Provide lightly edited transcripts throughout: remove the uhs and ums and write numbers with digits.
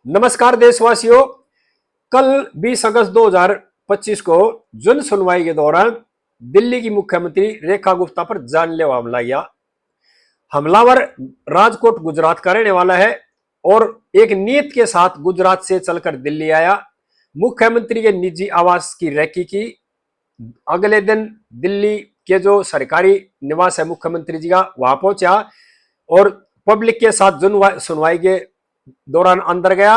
नमस्कार देशवासियों। कल 20 अगस्त 2025 को जन सुनवाई के दौरान दिल्ली की मुख्यमंत्री रेखा गुप्ता पर जानलेवा हमला किया। हमलावर राजकोट गुजरात का रहने वाला है और एक नीयत के साथ गुजरात से चलकर दिल्ली आया। मुख्यमंत्री के निजी आवास की रेकी की। अगले दिन दिल्ली के जो सरकारी निवास है मुख्यमंत्री जी का, वहां पहुंचा और पब्लिक के साथ जन सुनवाई के दौरान अंदर गया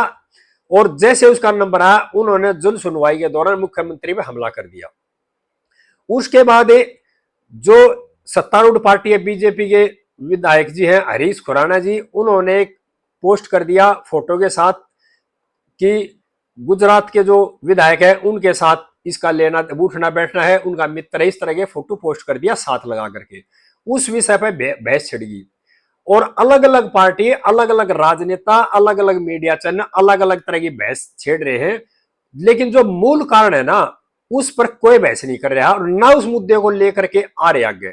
और जैसे उसका नंबर आया उन्होंने जन सुनवाई के दौरान मुख्यमंत्री पे हमला कर दिया। उसके बाद जो सत्तारूढ़ पार्टी है बीजेपी के विधायक जी हैं हरीश खुराना जी, उन्होंने एक पोस्ट कर दिया फोटो के साथ कि गुजरात के जो विधायक है उनके साथ इसका लेना उठना बैठना है, उनका मित्र है, इस तरह के फोटो पोस्ट कर दिया साथ लगा करके। उस विषय पर बहस छिड़ गई और अलग अलग पार्टी, अलग अलग राजनेता, अलग अलग मीडिया चैनल अलग अलग तरह की बहस छेड़ रहे हैं, लेकिन जो मूल कारण है ना उस पर कोई बहस नहीं कर रहा और ना उस मुद्दे को लेकर के आ रहे आगे।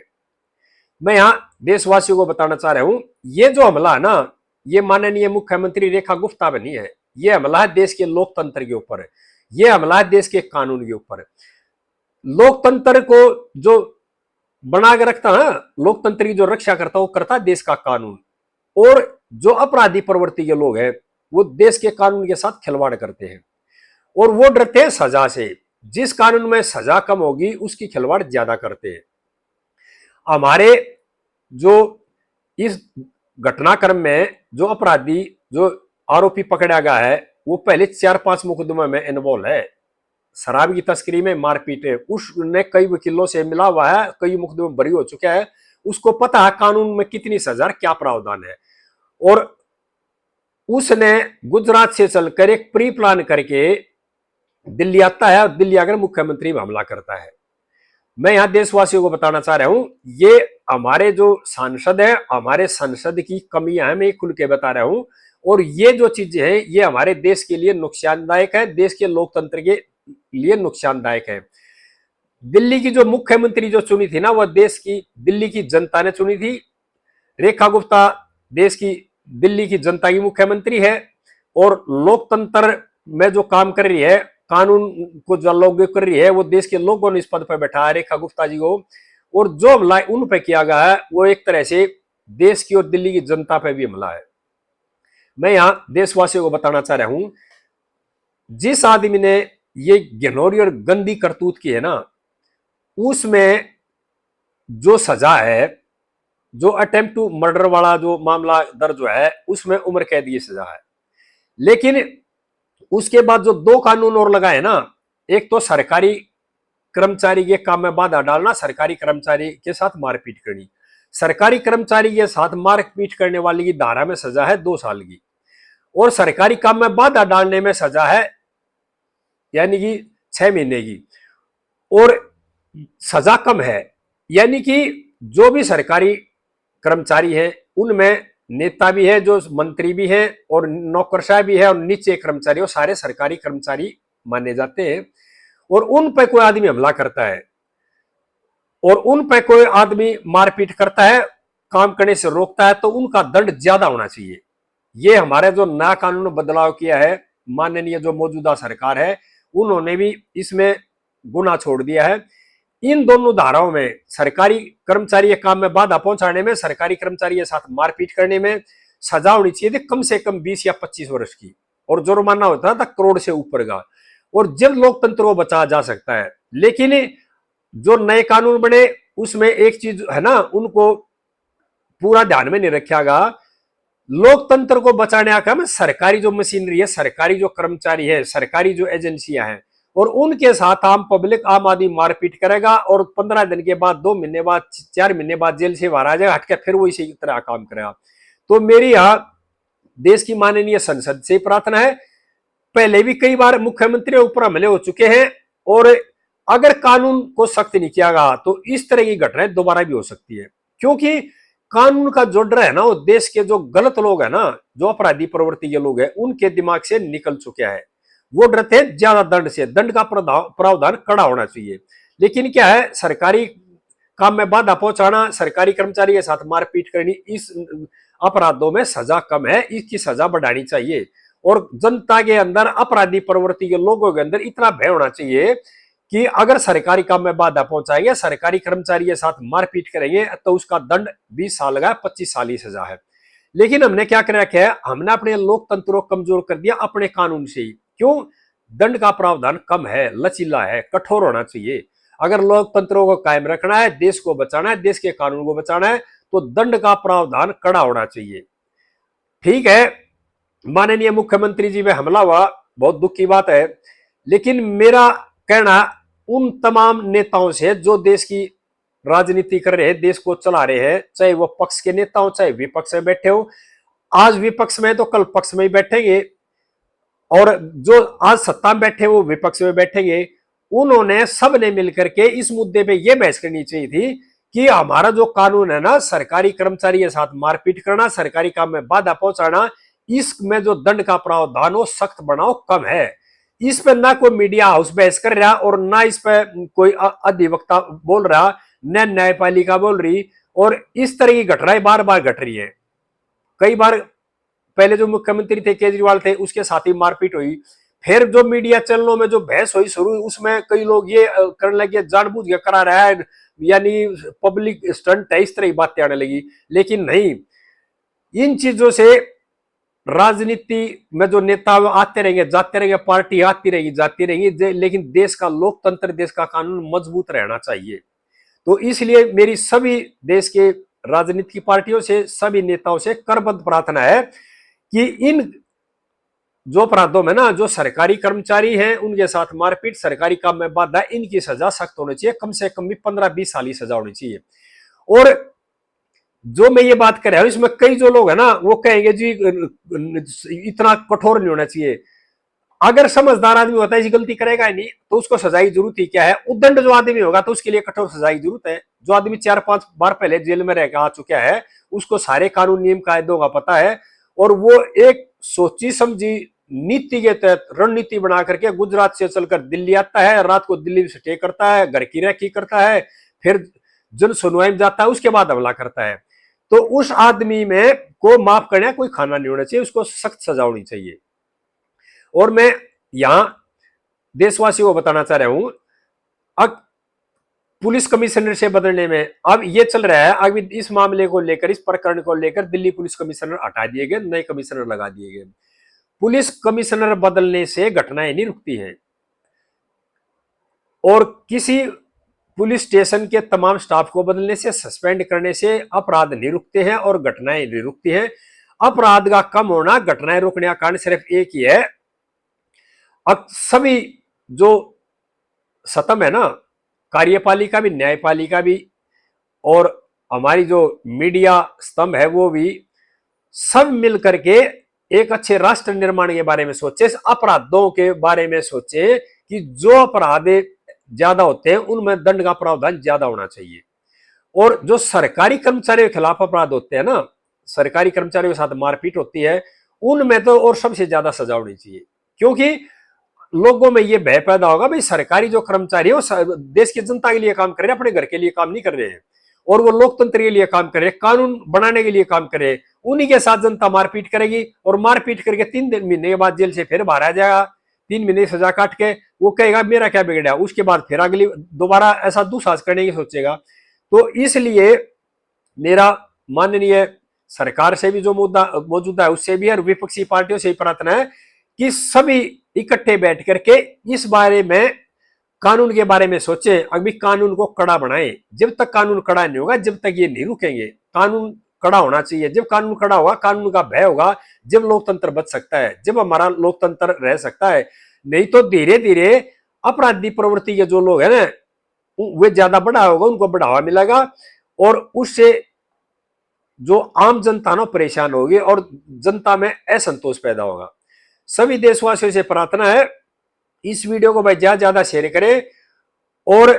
मैं यहां देशवासियों को बताना चाह रहा हूं, ये जो हमला है ना ये माननीय मुख्यमंत्री रेखा गुप्ता पर नहीं है, ये हमला है देश के लोकतंत्र के ऊपर, ये हमला है देश के कानून के ऊपर। लोकतंत्र को जो बना के रखता है, लोकतंत्र की जो रक्षा करता है वो करता है देश का कानून, और जो अपराधी प्रवृत्ति के लोग हैं वो देश के कानून के साथ खिलवाड़ करते हैं और वो डरते हैं सजा से। जिस कानून में सजा कम होगी उसकी खिलवाड़ ज्यादा करते हैं। हमारे जो इस घटनाक्रम में जो अपराधी जो आरोपी पकड़ा गया है वो पहले 4-5 मुकदमे में इन्वॉल्व है। शराब की तस्करी में, मारपीट है, उसने कई वकीलों से मिला हुआ है, कई मुकदमे बरी हो चुका है, उसको पता है कानून में कितनी सजा क्या प्रावधान है। और उसने गुजरात से चलकर एक प्री प्लान करके दिल्ली आता है और दिल्ली आकर मुख्यमंत्री में हमला करता है। मैं यहां देशवासियों को बताना चाह रहा हूं, ये हमारे जो सांसद है, हमारे संसद की कमियां है, मैं खुल के बता रहा हूं। और ये जो चीजें हैं ये हमारे देश के लिए नुकसानदायक है, देश के लोकतंत्र के लिए नुकसानदायक है। दिल्ली की जो मुख्यमंत्री जो चुनी थी ना वह देश की दिल्ली की जनता ने चुनी थी। रेखा गुप्ता देश की दिल्ली की जनता की मुख्यमंत्री है और लोकतंत्र में जो काम कर रही है, कानून को जो लागू कर रही है, वो देश के लोगों ने इस पद पर बैठा है रेखा गुप्ता जी को। और जो हमला उन पर किया गया है वो एक तरह से देश की और दिल्ली की जनता पर भी हमला है। मैं यहां देशवासियों को बताना चाह रहा हूं, जिस आदमी ने ये घिनौनी और गंदी करतूत की है ना उसमें जो सजा है, जो अटेम्प्ट टू मर्डर वाला जो मामला दर्ज हुआ है उसमें उम्र कैद की सजा है। लेकिन उसके बाद जो 2 कानून और लगाए ना, एक तो सरकारी कर्मचारी के काम में बाधा डालना, सरकारी कर्मचारी के साथ मारपीट करनी। सरकारी कर्मचारी के साथ मारपीट करने वाली की धारा में सजा है 2 साल की और सरकारी काम में बाधा डालने में सजा है यानी कि 6 महीने की, और सजा कम है। यानी कि जो भी सरकारी कर्मचारी है उनमें नेता भी है, जो मंत्री भी है और नौकरशाह भी है और नीचे कर्मचारी, वो सारे सरकारी कर्मचारी माने जाते हैं। और उन पर कोई आदमी हमला करता है और उन पर कोई आदमी मारपीट करता है, काम करने से रोकता है, तो उनका दंड ज्यादा होना चाहिए। ये हमारे जो नया कानून में बदलाव किया है माननीय जो मौजूदा सरकार है उन्होंने भी इसमें गुना छोड़ दिया है। इन दोनों धाराओं में सरकारी कर्मचारी के काम में बाधा पहुंचाने में, सरकारी कर्मचारी के साथ मारपीट करने में सजा होनी चाहिए थी कम से कम 20 या 25 वर्ष की, और जुर्माना होता था करोड़ से ऊपर का, और जब लोकतंत्र को बचाया जा सकता है। लेकिन जो नए कानून बने उसमें एक चीज है ना, उनको पूरा ध्यान में नहीं रखा गया। लोकतंत्र को बचाने का काम सरकारी जो मशीनरी है, सरकारी जो कर्मचारी है, सरकारी जो एजेंसियां हैं, और उनके साथ आम पब्लिक, आम आदमी मारपीट करेगा और 15 दिन के बाद, 2 महीने बाद, 4 महीने बाद जेल से बाहर आ जाएगा, हटकर फिर वो इसी तरह काम करेगा। तो मेरी यहां देश की माननीय संसद से प्रार्थना है, पहले भी कई बार मुख्यमंत्री ऊपर हमले हो चुके हैं और अगर कानून को सख्त नहीं किया गया तो इस तरह की घटनाएं दोबारा भी हो सकती है, क्योंकि कानून का जो डर है ना वो देश के जो गलत लोग हैं ना, जो अपराधी प्रवृत्ति के लोग हैं, उनके दिमाग से निकल चुके हैं। वो डरते हैं ज्यादा दंड से, दंड का प्रावधान कड़ा होना चाहिए। लेकिन क्या है, सरकारी काम में बाधा पहुंचाना, सरकारी कर्मचारी के साथ मारपीट करनी, इस अपराधों में सजा कम है, इसकी सजा बढ़ानी चाहिए। और जनता के अंदर, अपराधी प्रवृत्ति के लोगों के अंदर इतना भय होना चाहिए कि अगर सरकारी काम में बाधा पहुंचाएंगे, सरकारी कर्मचारी के साथ मारपीट करेंगे, तो उसका दंड 20 साल का, 25 साल की सजा है। लेकिन हमने क्या कर रखा है, हमने अपने लोकतंत्र को कमजोर कर दिया अपने कानून से ही। क्यों? दंड का प्रावधान कम है, लचीला है, कठोर होना चाहिए। अगर लोकतंत्र को कायम रखना है, देश को बचाना है, देश के कानून को बचाना है, तो दंड का प्रावधान कड़ा होना चाहिए। ठीक है, माननीय मुख्यमंत्री जी में हमला हुआ, बहुत दुख की बात है, लेकिन मेरा कहना उन तमाम नेताओं से जो देश की राजनीति कर रहे हैं, देश को चला रहे हैं, चाहे वो पक्ष के नेता हो चाहे विपक्ष में बैठे हो, आज विपक्ष में तो कल पक्ष में ही बैठेंगे, और जो आज सत्ता में बैठे वो विपक्ष में बैठेंगे। उन्होंने सबने मिलकर के इस मुद्दे पे ये बहस करनी चाहिए थी कि हमारा जो कानून है ना, सरकारी कर्मचारी के साथ मारपीट करना, सरकारी काम में बाधा पहुंचाना, इसमें जो दंड का प्रावधान हो सख्त बनाओ, कम है। इस पर ना कोई मीडिया हाउस बहस कर रहा और ना इस पर कोई अधिवक्ता बोल रहा, न न्यायपालिका बोल रही, और इस तरह की घटनाएं बार बार घट रही है। कई बार पहले जो मुख्यमंत्री थे केजरीवाल थे, उसके साथ ही मारपीट हुई। फिर जो मीडिया चैनलों में जो बहस हुई शुरू, उसमें कई लोग ये करने लगे जानबूझ के करा रहा है, यानी पब्लिक स्टंट है, इस तरह की बातें आने लगी। लेकिन नहीं, इन चीजों से राजनीति में जो नेता आते रहेंगे जाते रहेंगे, पार्टी आती रहेगी जाती रहेगी, लेकिन देश का लोकतंत्र, देश का कानून मजबूत रहना चाहिए। तो इसलिए मेरी सभी देश के राजनीतिक पार्टियों से, सभी नेताओं से करबद्ध प्रार्थना है कि इन जो अपराधों में ना, जो सरकारी कर्मचारी हैं उनके साथ मारपीट, सरकारी काम में बाधा, इनकी सजा सख्त होनी चाहिए, कम से कम भी 15-20 साल की सजा होनी चाहिए। और जो मैं ये बात कर रहा हूं, इसमें कई जो लोग है ना, वो कहेंगे जी इतना कठोर नहीं होना चाहिए। अगर समझदार आदमी होता है, गलती करेगा ही नहीं, तो उसको सजा की जरूरत ही क्या है? उद्दंड जो आदमी होगा तो उसके लिए कठोर सजा की जरूरत है। जो आदमी 4-5 बार पहले जेल में रहकर आ चुका है, उसको सारे कानून नियम कायदों का पता है, और वो एक सोची समझी नीति के तहत रणनीति बना करके गुजरात से चलकर दिल्ली आता है, रात को दिल्ली में स्टे करता है, घर की रेखी करता है, फिर जन सुनवाई में जाता है, उसके बाद हमला करता है। तो उस आदमी में को माफ करने कोई खाना नहीं होना चाहिए, उसको सख्त सजा होनी चाहिए। और मैं यहां देशवासियों को बताना चाह रहा हूं, अब पुलिस कमिश्नर से बदलने में अब ये चल रहा है, अभी इस मामले को लेकर, इस प्रकरण को लेकर दिल्ली पुलिस कमिश्नर हटा दिए गए, नए कमिश्नर लगा दिए गए। पुलिस कमिश्नर बदलने से घटनाएं नहीं रुकती हैं, और किसी पुलिस स्टेशन के तमाम स्टाफ को बदलने से, सस्पेंड करने से अपराध नहीं रुकते हैं और घटनाएं नहीं रुकती हैं। अपराध का कम होना, घटनाएं रोकने का कारण सिर्फ एक ही है, अब सभी जो सतम है ना, कार्यपालिका भी, न्यायपालिका भी, और हमारी जो मीडिया स्तंभ है वो भी, सब मिल करके एक अच्छे राष्ट्र निर्माण के बारे में सोचे, अपराधों के बारे में सोचे कि जो अपराध ज्यादा होते हैं उनमें दंड का प्रावधान ज्यादा होना चाहिए। और जो सरकारी कर्मचारियों के खिलाफ अपराध होते हैं ना, सरकारी कर्मचारियों के साथ मारपीट होती है, उनमें तो और सबसे ज्यादा सजा होनी चाहिए। क्योंकि लोगों में ये भय पैदा होगा, भाई सरकारी जो कर्मचारी है वो देश की जनता के लिए काम कर रहे हैं, अपने घर के लिए काम नहीं कर रहे हैं, और वो लोकतंत्र के लिए काम कर रहे हैं, कानून बनाने के लिए काम कर रहे हैं। उन्हीं के साथ जनता मारपीट करेगी, और मारपीट करके 3 महीने के बाद जेल से फिर बाहर आ जाएगा, 3 महीने सजा काट के, वो कहेगा मेरा क्या बिगड़ा, उसके बाद फिर अगली दोबारा ऐसा दुस्साहस करने की सोचेगा। तो इसलिए मेरा माननीय सरकार से भी जो मुद्दा मौजूदा है उससे भी, और विपक्षी पार्टियों से भी प्रार्थना है कि सभी इकट्ठे बैठ करके इस बारे में, कानून के बारे में सोचे, अभी कानून को कड़ा बनाए। जब तक कानून कड़ा नहीं होगा, जब तक ये नहीं रुकेंगे। कानून कड़ा होना चाहिए, जब कानून कड़ा होगा, कानून का भय होगा, जब लोकतंत्र बच सकता है, जब हमारा लोकतंत्र रह सकता है। नहीं तो धीरे धीरे अपराधी प्रवृत्ति के जो लोग हैं ना, वे ज्यादा बड़ा होगा, उनको बढ़ावा मिलेगा, और उससे जो आम जनता ना परेशान होगी, और जनता में असंतोष पैदा होगा। सभी देशवासियों से प्रार्थना है, इस वीडियो को भाई ज्यादा ज्यादा शेयर करें, और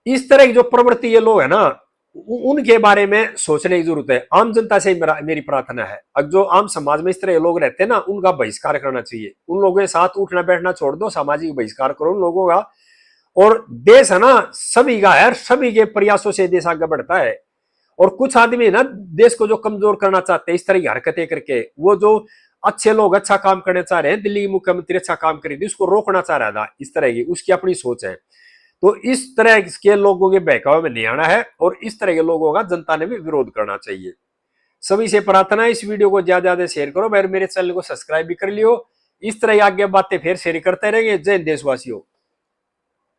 इस तरह की जो प्रवृत्ति ये लोग है ना, उनके बारे में सोचने की जरूरत है। आम जनता से मेरी प्रार्थना है, अब जो आम समाज में इस तरह के लोग रहते हैं ना, उनका बहिष्कार करना चाहिए। उन लोगों के साथ उठना बैठना छोड़ दो, सामाजिक बहिष्कार करो उन लोगों का। और देश है ना सभी का है, सभी के प्रयासों से देश आगे बढ़ता है। और कुछ आदमी ना देश को जो कमजोर करना चाहते हैं इस तरह की हरकतें करके, वो जो अच्छे लोग अच्छा काम करना चाह रहे हैं, दिल्ली की मुख्यमंत्री अच्छा काम करेगी, उसको रोकना चाह रहा था, इस तरह की उसकी अपनी सोच है। तो इस तरह के लोगों के बहकावे में नहीं आना है और इस तरह के लोगों का जनता ने भी विरोध करना चाहिए। सभी से प्रार्थना है इस वीडियो को ज्यादा ज्यादा शेयर करो, मेरे चैनल को सब्सक्राइब भी कर लियो। इस तरह आगे बातें फिर शेयर करते रहेंगे। जय हिंद देशवासियों।